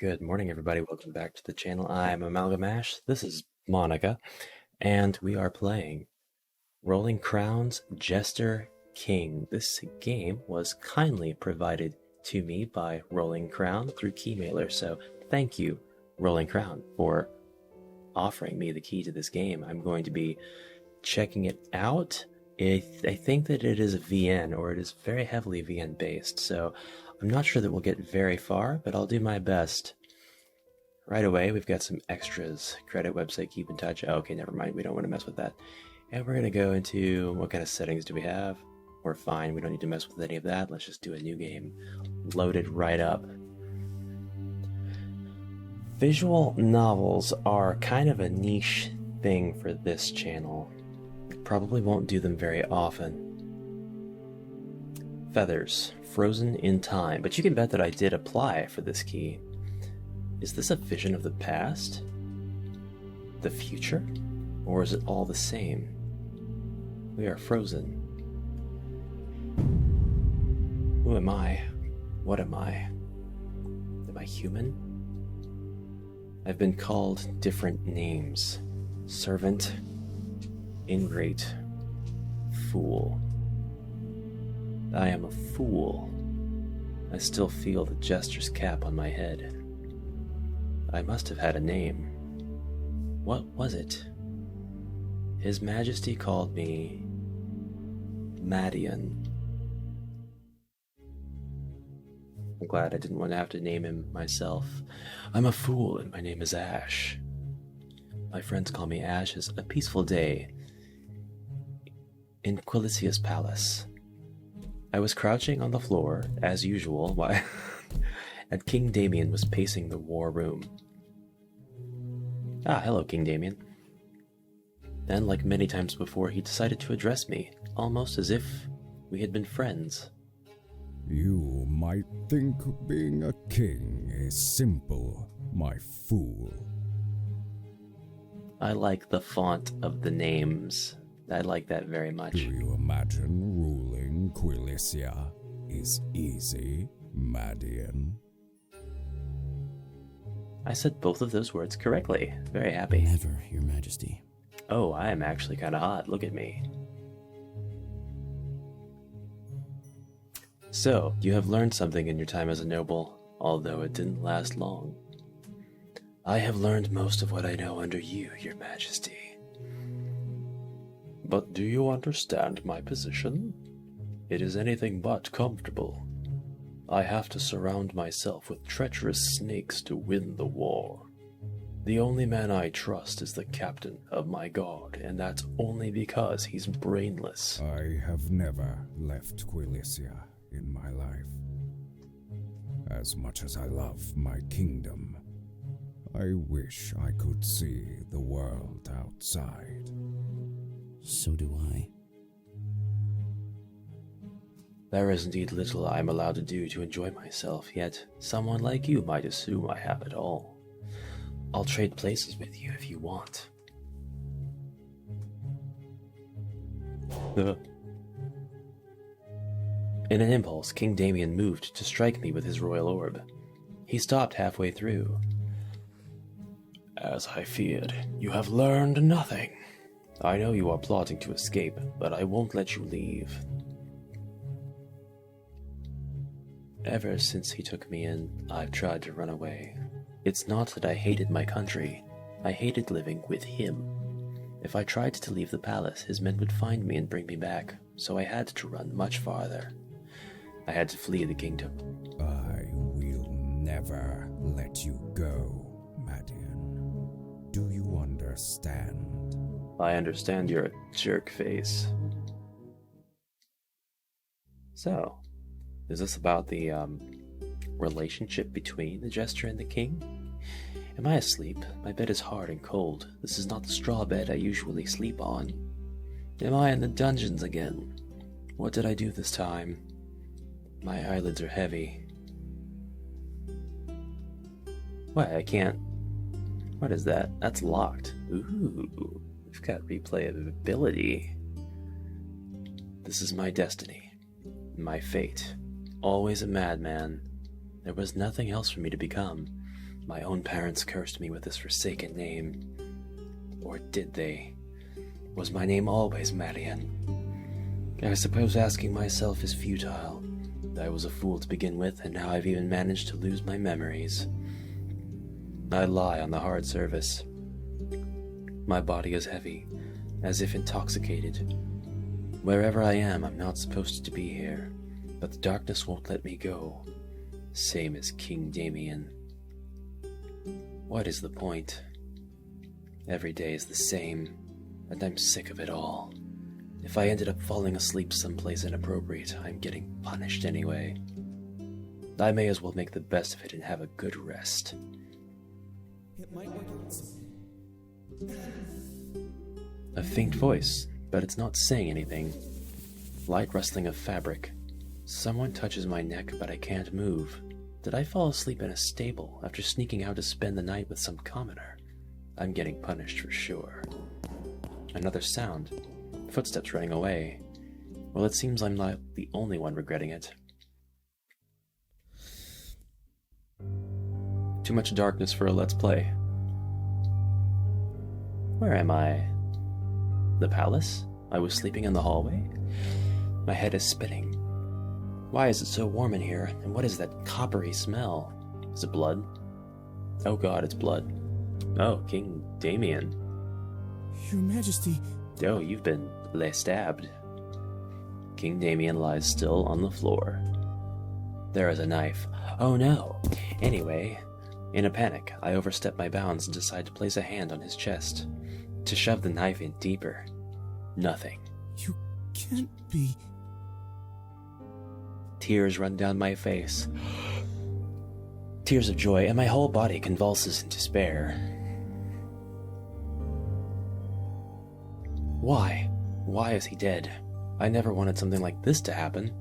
Good morning, everybody. Welcome back to the channel. I'm AmalgamAsh. This is Monica, and we are playing Rolling Crown's Jester King. This game was kindly provided to me by Rolling Crown through Keymailer, so thank you, Rolling Crown, for offering me the key to this game. I'm going to be checking it out. I think that it is a VN, or it is very heavily VN based, so I'm not sure that we'll get very far, but I'll do my best. Right away, we've got some extras. Credit, website, keep in touch. Oh, okay, never mind. We don't want to mess with that. And we're going to go into what kind of settings do we have? We're fine. We don't need to mess with any of that. Let's just do a new game. Load it right up. Visual novels are kind of a niche thing for this channel. Probably won't do them very often. Feathers, frozen in time. But you can bet that I did apply for this key. Is this a vision of the past? The future? Or is it all the same? We are frozen. Who am I? What am I? Am I human? I've been called different names. Servant, ingrate, fool. I am a fool. I still feel the jester's cap on my head. I must have had a name. What was it? His Majesty called me Madian. I'm glad I didn't want to have to name him myself. I'm a fool and my name is Ash. My friends call me Ash. It's a peaceful day in Quilicia's palace. I was crouching on the floor, as usual, while and King Damien was pacing the war room. Ah, hello, King Damien. Then, like many times before, he decided to address me, almost as if we had been friends. You might think being a king is simple, my fool. I like the font of the names. I like that very much. Do you imagine ruling Quilicia is easy, Madian? I said both of those words correctly. Very happy. Never, Your Majesty. Oh, I am actually kind of hot. Look at me. So, you have learned something in your time as a noble, although it didn't last long. I have learned most of what I know under you, Your Majesty. But do you understand my position? It is anything but comfortable. I have to surround myself with treacherous snakes to win the war. The only man I trust is the captain of my guard, and that's only because he's brainless. I have never left Quilicia in my life. As much as I love my kingdom, I wish I could see the world outside. So do I. There is indeed little I am allowed to do to enjoy myself, yet someone like you might assume I have it all. I'll trade places with you if you want. In an impulse, King Damien moved to strike me with his royal orb. He stopped halfway through. As I feared, you have learned nothing. I know you are plotting to escape, but I won't let you leave. Ever since he took me in, I've tried to run away. It's not that I hated my country. I hated living with him. If I tried to leave the palace, his men would find me and bring me back, so I had to run much farther. I had to flee the kingdom. I will never let you go, Madian. Do you understand? I understand you're a jerk face. So, is this about the, relationship between the Jester and the King? Am I asleep? My bed is hard and cold. This is not the straw bed I usually sleep on. Am I in the dungeons again? What did I do this time? My eyelids are heavy. What? I can't... What is that? That's locked. Ooh, we've got replayability. This is my destiny. My fate. Always a madman. There was nothing else for me to become. My own parents cursed me with this forsaken name. Or did they? Was my name always Marion? I suppose asking myself is futile. I was a fool to begin with, and now I've even managed to lose my memories. I lie on the hard surface. My body is heavy, as if intoxicated. Wherever I am, I'm not supposed to be here, but the darkness won't let me go. Same as King Damien. What is the point? Every day is the same, and I'm sick of it all. If I ended up falling asleep someplace inappropriate, I'm getting punished anyway. I may as well make the best of it and have a good rest. It might work out. A faint voice, but it's not saying anything. Light rustling of fabric. Someone touches my neck, but I can't move. Did I fall asleep in a stable after sneaking out to spend the night with some commoner? I'm getting punished for sure. Another sound. Footsteps running away. Well, it seems I'm not the only one regretting it. Too much darkness for a let's play. Where am I? The palace? I was sleeping in the hallway? My head is spinning. Why is it so warm in here, and what is that coppery smell? Is it blood? Oh god, it's blood. Oh, King Damien. Your Majesty. Oh, you've been stabbed. King Damien lies still on the floor. There is a knife. Oh no! Anyway, in a panic, I overstep my bounds and decide to place a hand on his chest. To shove the knife in deeper. Nothing. You can't be... Tears run down my face. Tears of joy, and my whole body convulses in despair. Why? Why is he dead? I never wanted something like this to happen.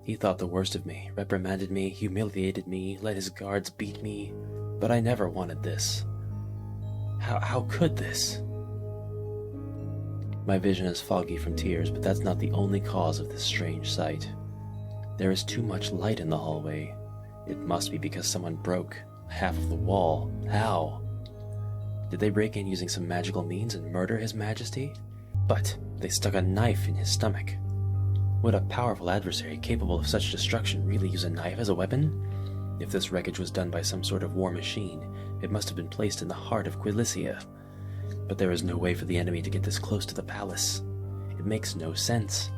He thought the worst of me, reprimanded me, humiliated me, let his guards beat me, but I never wanted this. How could this? My vision is foggy from tears, but that's not the only cause of this strange sight. There is too much light in the hallway. It must be because someone broke half of the wall. How? Did they break in using some magical means and murder His Majesty? But they stuck a knife in his stomach. Would a powerful adversary capable of such destruction really use a knife as a weapon? If this wreckage was done by some sort of war machine, it must have been placed in the heart of Quilicia. But there is no way for the enemy to get this close to the palace. It makes no sense.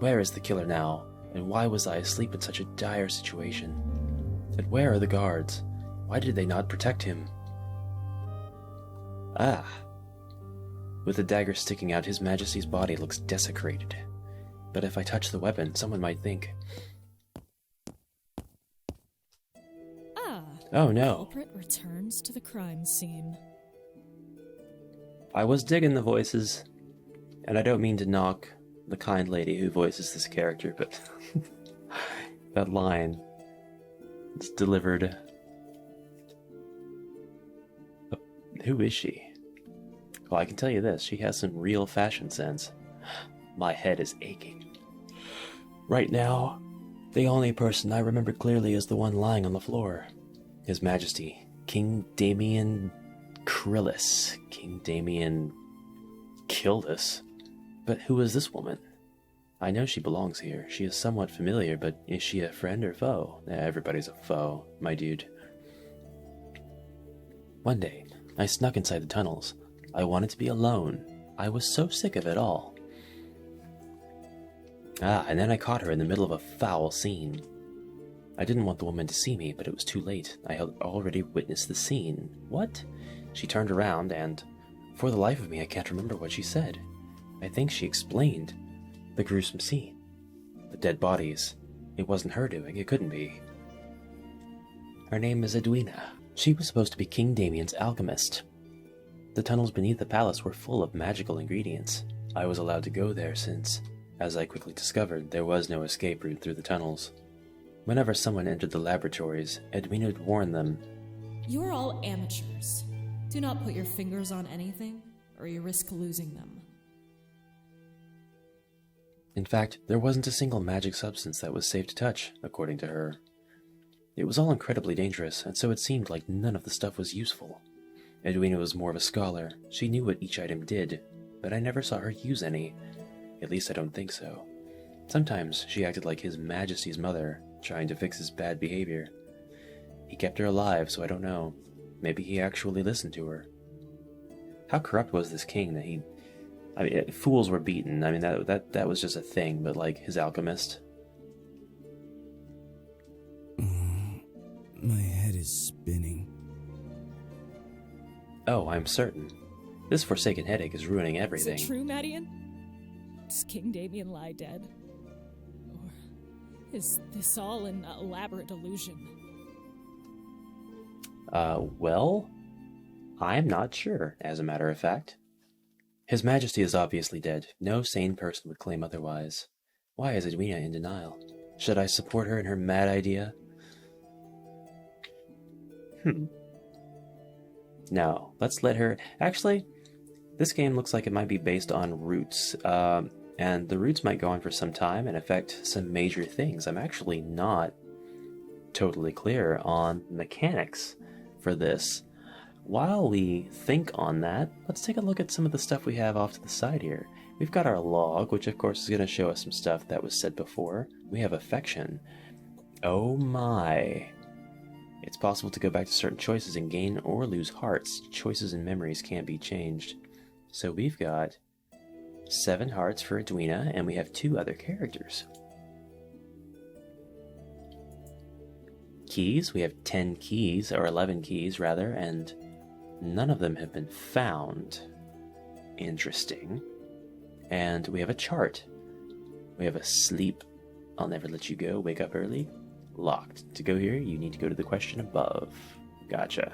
Where is the killer now, and why was I asleep in such a dire situation? And where are the guards? Why did they not protect him? Ah! With the dagger sticking out, His Majesty's body looks desecrated. But if I touch the weapon, someone might think... Oh no. Culprit returns to the crime scene. I was digging the voices, and I don't mean to knock the kind lady who voices this character, but that line is delivered. Who is she? Well, I can tell you this, she has some real fashion sense. My head is aching. Right now, the only person I remember clearly is the one lying on the floor. His Majesty, King Damien Krillis. King Damien killed us. But who is this woman? I know she belongs here. She is somewhat familiar, but is she a friend or foe? Everybody's a foe, my dude. One day, I snuck inside the tunnels. I wanted to be alone. I was so sick of it all. And then I caught her in the middle of a foul scene. I didn't want the woman to see me, but it was too late. I had already witnessed the scene. What? She turned around and, for the life of me, I can't remember what she said. I think she explained the gruesome scene. The dead bodies. It wasn't her doing, it couldn't be. Her name is Edwina. She was supposed to be King Damien's alchemist. The tunnels beneath the palace were full of magical ingredients. I was allowed to go there since, as I quickly discovered, there was no escape route through the tunnels. Whenever someone entered the laboratories, Edwina would warn them. You're all amateurs. Do not put your fingers on anything, or you risk losing them. In fact, there wasn't a single magic substance that was safe to touch, according to her. It was all incredibly dangerous, and so it seemed like none of the stuff was useful. Edwina was more of a scholar. She knew what each item did, but I never saw her use any. At least I don't think so. Sometimes she acted like His Majesty's mother, trying to fix his bad behavior. He kept her alive, so I don't know. Maybe he actually listened to her. How corrupt was this king that he... I mean, fools were beaten. I mean, that was just a thing, but like his alchemist. My head is spinning. Oh, I'm certain. This forsaken headache is ruining everything. Is it true, Madian? Does King Damien lie dead? Or is this all an elaborate delusion? Well, I'm not sure, as a matter of fact. His Majesty is obviously dead. No sane person would claim otherwise. Why is Edwina in denial? Should I support her in her mad idea? No, let's let her... Actually, this game looks like it might be based on roots, and the roots might go on for some time and affect some major things. I'm actually not totally clear on mechanics for this. While we think on that, let's take a look at some of the stuff we have off to the side here. We've got our log, which of course is going to show us some stuff that was said before. We have affection. Oh my. It's possible to go back to certain choices and gain or lose hearts. Choices and memories can't be changed. So we've got 7 hearts for Edwina, and we have 2 other characters. Keys, we have 10 keys, or 11 keys rather, and none of them have been found. Interesting. And we have a chart. We have a sleep. I'll never let you go. Wake up early. Locked. To go here, you need to go to the question above. Gotcha.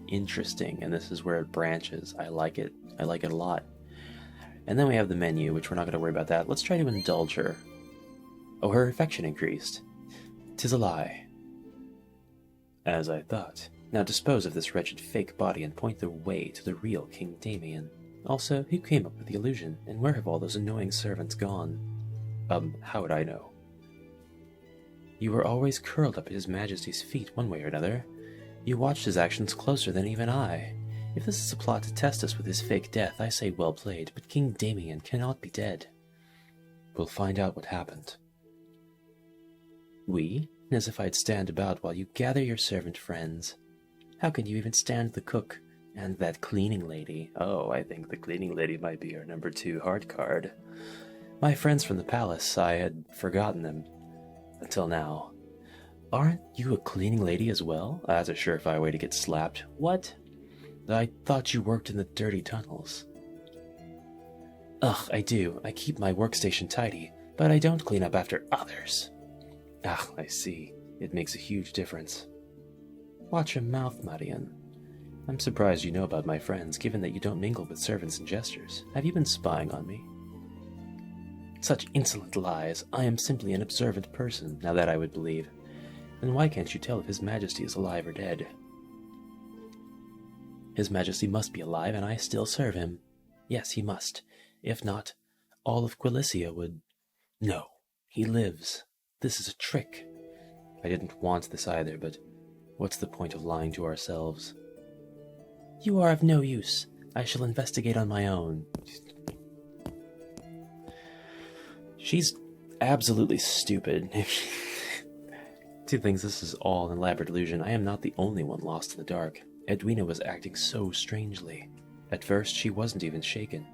Interesting. And this is where it branches. I like it. I like it a lot. And then we have the menu, which we're not going to worry about that. Let's try to indulge her. Oh, her affection increased. 'Tis a lie. As I thought. Now dispose of this wretched fake body and point the way to the real King Damien. Also, who came up with the illusion, and where have all those annoying servants gone? How would I know? You were always curled up at His Majesty's feet one way or another. You watched his actions closer than even I. If this is a plot to test us with his fake death, I say well played, but King Damien cannot be dead. We'll find out what happened. We? As if I'd stand about while you gather your servant friends. How can you even stand the cook and that cleaning lady? Oh, I think the cleaning lady might be our number 2 heart card. My friends from the palace, I had forgotten them. Until now. Aren't you a cleaning lady as well? That's a surefire way to get slapped. What? I thought you worked in the dirty tunnels. Ugh, I do. I keep my workstation tidy, but I don't clean up after others. Ah, I see. It makes a huge difference. Watch your mouth, Marian. I'm surprised you know about my friends, given that you don't mingle with servants and jesters. Have you been spying on me? Such insolent lies. I am simply an observant person, now that I would believe. Then why can't you tell if His Majesty is alive or dead? His Majesty must be alive, and I still serve him. Yes, he must. If not, all of Quilicia would... No, he lives. This is a trick. I didn't want this either, but what's the point of lying to ourselves? You are of no use. I shall investigate on my own. She's absolutely stupid. 2 things, this is all an elaborate illusion. I am not the only one lost in the dark. Edwina was acting so strangely. At first, she wasn't even shaken.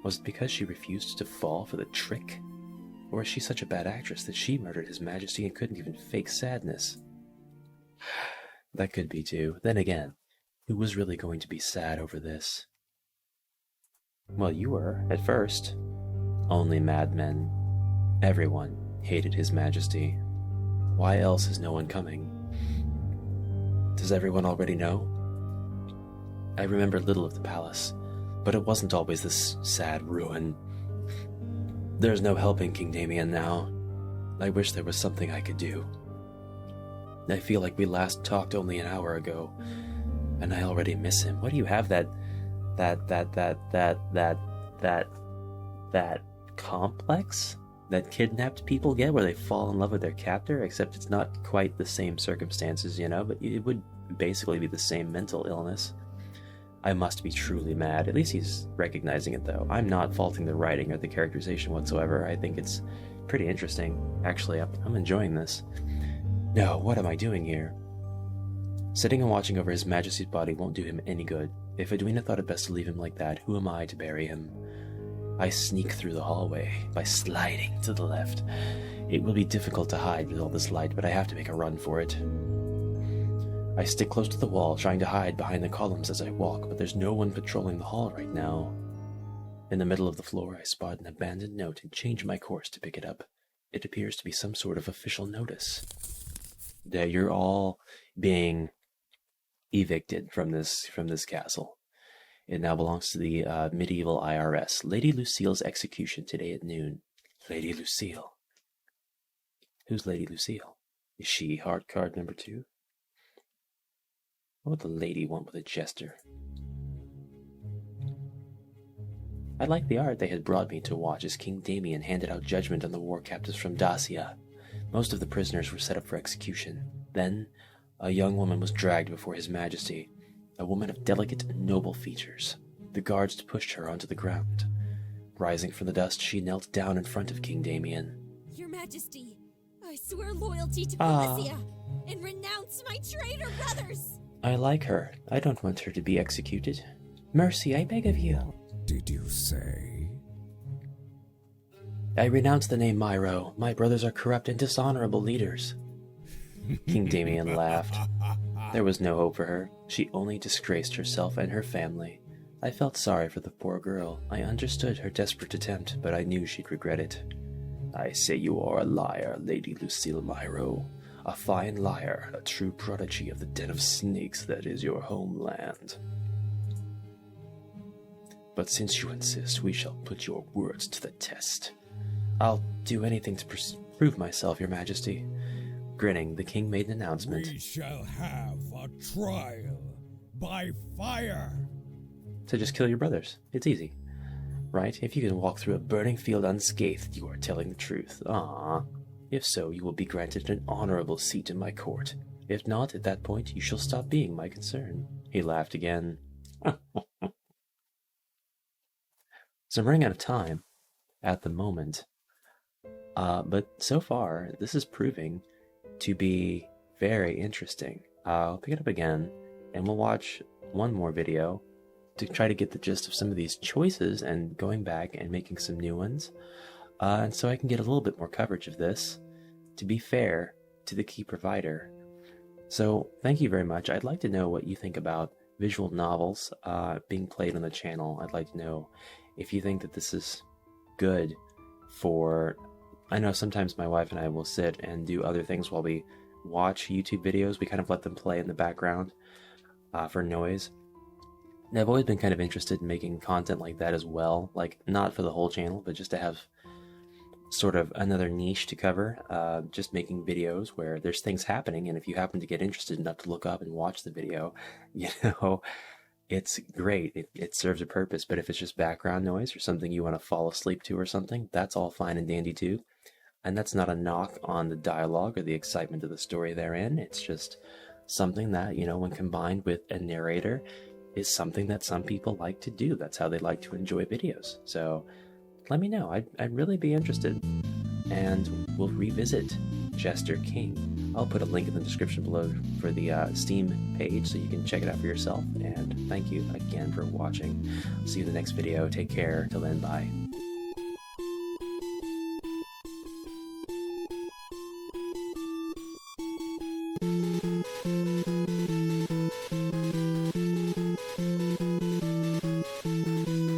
Was it because she refused to fall for the trick? Or is she such a bad actress that she murdered His Majesty and couldn't even fake sadness? That could be too. Then again, who was really going to be sad over this? Well, you were, at first. Only madmen. Everyone hated His Majesty. Why else is no one coming? Does everyone already know? I remember little of the palace, but it wasn't always this sad ruin. There's no helping King Damien now. I wish there was something I could do. I feel like we last talked only an hour ago, and I already miss him. What do you have that complex? that kidnapped people get, where they fall in love with their captor, except it's not quite the same circumstances, you know, but it would basically be the same mental illness. I must be truly mad. At least he's recognizing it, though. I'm not faulting the writing or the characterization whatsoever. I think it's pretty interesting. Actually, I'm enjoying this. No, what am I doing here? Sitting and watching over His Majesty's body won't do him any good. If Edwina thought it best to leave him like that, who am I to bury him? I sneak through the hallway by sliding to the left. It will be difficult to hide with all this light, but I have to make a run for it. I stick close to the wall, trying to hide behind the columns as I walk, but there's no one patrolling the hall right now. In the middle of the floor, I spot an abandoned note and change my course to pick it up. It appears to be some sort of official notice. You're all being evicted from this castle. It now belongs to the medieval IRS. Lady Lucille's execution today at noon. Lady Lucille. Who's Lady Lucille? Is she hard card number 2? What would the lady want with a jester? I liked the art they had brought me to watch as King Damien handed out judgment on the war captives from Dacia. Most of the prisoners were set up for execution. Then, a young woman was dragged before His Majesty, a woman of delicate and noble features. The guards pushed her onto the ground. Rising from the dust, she knelt down in front of King Damien. Your Majesty, I swear loyalty to Felicia and renounce my traitor brothers! I like her. I don't want her to be executed. Mercy, I beg of you. What did you say? I renounce the name Myro. My brothers are corrupt and dishonorable leaders. King Damien laughed. There was no hope for her. She only disgraced herself and her family. I felt sorry for the poor girl. I understood her desperate attempt, but I knew she'd regret it. I say you are a liar, Lady Lucille Myro. A fine liar, a true prodigy of the den of snakes that is your homeland. But since you insist, we shall put your words to the test. I'll do anything to prove myself, Your Majesty. Grinning, the king made an announcement. We shall have a trial by fire. So just kill your brothers. It's easy. Right? If you can walk through a burning field unscathed, you are telling the truth. Ah. If so, you will be granted an honorable seat in my court. If not, at that point, you shall stop being my concern. He laughed again. So I'm running out of time at the moment. But so far, this is proving to be very interesting. I'll pick it up again, and we'll watch one more video to try to get the gist of some of these choices and going back and making some new ones. And so I can get a little bit more coverage of this, to be fair to the key provider. So thank you very much. I'd like to know what you think about visual novels being played on the channel. I'd like to know if you think that this is good for... I know sometimes my wife and I will sit and do other things while we watch YouTube videos. We kind of let them play in the background for noise. And I've always been kind of interested in making content like that as well. Like, not for the whole channel, but just to have sort of another niche to cover. Just making videos where there's things happening, and if you happen to get interested enough to look up and watch the video, you know, it's great. It serves a purpose. But if it's just background noise or something you want to fall asleep to or something, that's all fine and dandy too. And that's not a knock on the dialogue or the excitement of the story therein. It's just something that, you know, when combined with a narrator, is something that some people like to do. That's how they like to enjoy videos. So let me know. I'd really be interested. And we'll revisit Jester King. I'll put a link in the description below for the Steam page so you can check it out for yourself. And thank you again for watching. See you in the next video. Take care. Till then, bye.